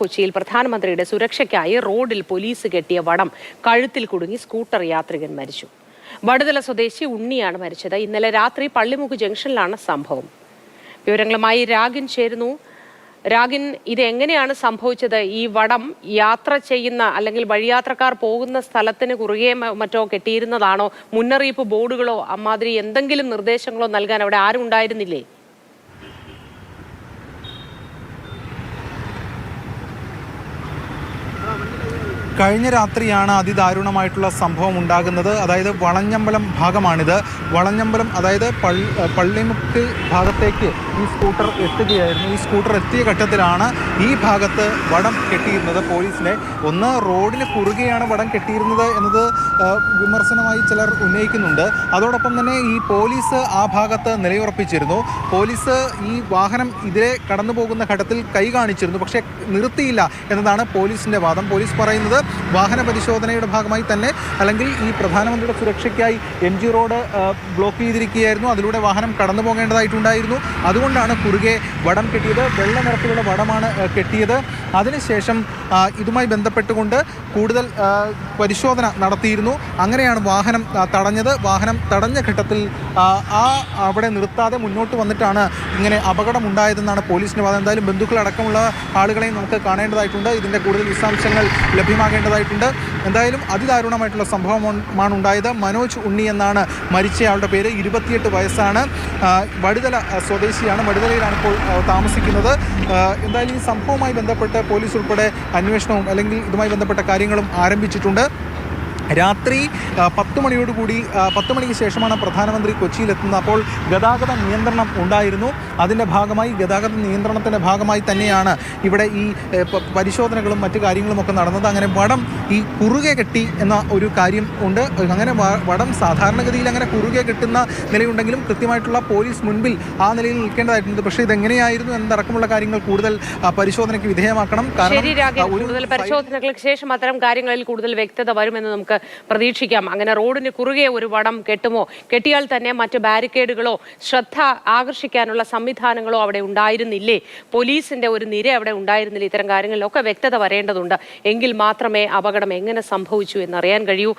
കൊച്ചിയിൽ പ്രധാനമന്ത്രിയുടെ സുരക്ഷയ്ക്കായി റോഡിൽ പോലീസ് കെട്ടിയ വടം കഴുത്തിൽ കുടുങ്ങി സ്കൂട്ടർ യാത്രികൻ മരിച്ചു. വടുതല സ്വദേശി ഉണ്ണിയാണ് മരിച്ചത്. ഇന്നലെ രാത്രി പള്ളിമുക്ക് ജംഗ്ഷനിലാണ് സംഭവം. വിവരങ്ങളുമായി രാഗിൻ ചേരുന്നു. രാഗിൻ, ഇത് എങ്ങനെയാണ് സംഭവിച്ചത്? ഈ വടം യാത്ര ചെയ്യുന്ന അല്ലെങ്കിൽ വഴിയാത്രക്കാർ പോകുന്ന സ്ഥലത്തിന് കുറുകെ മറ്റോ കെട്ടിയിരുന്നതാണോ? മുന്നറിയിപ്പ് ബോർഡുകളോ അമ്മാതിരി എന്തെങ്കിലും നിർദ്ദേശങ്ങളോ നൽകാൻ അവിടെ ആരും ഉണ്ടായിരുന്നില്ലേ? കഴിഞ്ഞ രാത്രിയാണ് അതിദാരുണമായിട്ടുള്ള സംഭവം ഉണ്ടാകുന്നത്. അതായത് വളഞ്ഞമ്പലം ഭാഗമാണിത്. വളഞ്ഞമ്പലം അതായത് പള്ളിമുക്ക് ഭാഗത്തേക്ക് ഈ സ്കൂട്ടർ എത്തുകയായിരുന്നു. ഈ സ്കൂട്ടർ എത്തിയ ഘട്ടത്തിലാണ് ഈ ഭാഗത്ത് വടം കെട്ടിയിരുന്നത്. പോലീസിനെ റോഡിന് കുറുകെയാണ് വടം കെട്ടിയിരുന്നത് എന്നത് വിമർശനമായി ചിലർ ഉന്നയിക്കുന്നുണ്ട്. അതോടൊപ്പം തന്നെ ഈ പോലീസ് ആ ഭാഗത്ത് നിലയുറപ്പിച്ചിരുന്നു. പോലീസ് ഈ വാഹനം ഇതിലെ കടന്നു പോകുന്ന ഘട്ടത്തിൽ കൈ കാണിച്ചിരുന്നു, പക്ഷേ നിർത്തിയില്ല എന്നതാണ് പോലീസിൻ്റെ വാദം. പോലീസ് പറയുന്നത് വാഹന പരിശോധനയുടെ ഭാഗമായി തന്നെ, അല്ലെങ്കിൽ ഈ പ്രധാനമന്ത്രിയുടെ സുരക്ഷയ്ക്കായി MG റോഡ് ബ്ലോക്ക് ചെയ്തിരിക്കുകയായിരുന്നു. അതിലൂടെ വാഹനം കടന്നു പോകേണ്ടതായിട്ടുണ്ടായിരുന്നു. അതുകൊണ്ടാണ് കുറുകെ വടം കെട്ടിയത്. വെള്ള നിറത്തിലുള്ള വടമാണ് കെട്ടിയത്. അതിനുശേഷം ഇതുമായി ബന്ധപ്പെട്ടുകൊണ്ട് കൂടുതൽ പരിശോധന നടത്തിയിരുന്നു. അങ്ങനെയാണ് വാഹനം തടഞ്ഞത്. വാഹനം തടഞ്ഞ ഘട്ടത്തിൽ അവിടെ നിർത്താതെ മുന്നോട്ട് വന്നിട്ടാണ് ഇങ്ങനെ അപകടം ഉണ്ടായതെന്നാണ് പോലീസിൻ്റെ വാദം. എന്തായാലും ബന്ധുക്കളടക്കമുള്ള ആളുകളെയും നമുക്ക് കാണേണ്ടതായിട്ടുണ്ട്. ഇതിൻ്റെ കൂടുതൽ വിശദാംശങ്ങൾ ലഭ്യമാകേണ്ടതായിട്ടുണ്ട്. എന്തായാലും അതിദാരുണമായിട്ടുള്ള സംഭവമാണ് ഉണ്ടായത്. മനോജ് ഉണ്ണി എന്നാണ് മരിച്ചയാളുടെ പേര്. 28 വയസ്സാണ്. വടുതല സ്വദേശിയാണ്. വടുതലയിലാണ് ഇപ്പോൾ താമസിക്കുന്നത്. എന്തായാലും ഈ സംഭവവുമായി ബന്ധപ്പെട്ട് പോലീസ് ഉൾപ്പെടെ അന്വേഷണവും അല്ലെങ്കിൽ ഇതുമായി ബന്ധപ്പെട്ട കാര്യങ്ങളും ആരംഭിച്ചിട്ടുണ്ട്. രാത്രി 10 മണിയോടുകൂടി 10 മണിക്ക് ശേഷമാണ് പ്രധാനമന്ത്രി കൊച്ചിയിലെത്തുന്നത്. അപ്പോൾ ഗതാഗത നിയന്ത്രണം ഉണ്ടായിരുന്നു. അതിൻ്റെ ഭാഗമായി ഗതാഗത നിയന്ത്രണത്തിൻ്റെ ഭാഗമായി തന്നെയാണ് ഇവിടെ ഈ പരിശോധനകളും മറ്റു കാര്യങ്ങളുമൊക്കെ നടന്നത്. അങ്ങനെ വടം ഈ കുറുകെ കെട്ടി എന്ന ഒരു കാര്യം ഉണ്ട്. അങ്ങനെ വടം സാധാരണഗതിയിൽ അങ്ങനെ കുറുകെ കെട്ടുന്ന നിലയുണ്ടെങ്കിലും കൃത്യമായിട്ടുള്ള പോലീസ് മുൻപിൽ ആ നിലയിൽ നിൽക്കേണ്ടതായിട്ടുണ്ട്. പക്ഷേ ഇതെങ്ങനെയായിരുന്നു എന്നടക്കമുള്ള കാര്യങ്ങൾ കൂടുതൽ പരിശോധനയ്ക്ക് വിധേയമാക്കണം. കാരണം കൂടുതൽ പരിശോധനകൾക്ക് ശേഷം അത്തരം കാര്യങ്ങളിൽ കൂടുതൽ വ്യക്തത വരുമെന്ന് നമുക്ക് പ്രതീക്ഷിക്കാം. അങ്ങനെ റോഡിന് കുറുകെ ഒരു വടം കെട്ടുമോ, കെട്ടിയാൽ തന്നെ മറ്റ് ബാരിക്കേഡുകളോ ശ്രദ്ധ ആകർഷിക്കാനുള്ള സംവിധാനങ്ങളോ അവിടെ ഉണ്ടായിരുന്നില്ലേ, പോലീസിന്റെ ഒരു നിര അവിടെ ഉണ്ടായിരുന്നില്ല, ഇത്തരം കാര്യങ്ങളിലൊക്കെ വ്യക്തത വരേണ്ടതുണ്ട്. എങ്കിൽ മാത്രമേ അപകടം എങ്ങനെ സംഭവിച്ചു എന്നറിയാൻ കഴിയൂ.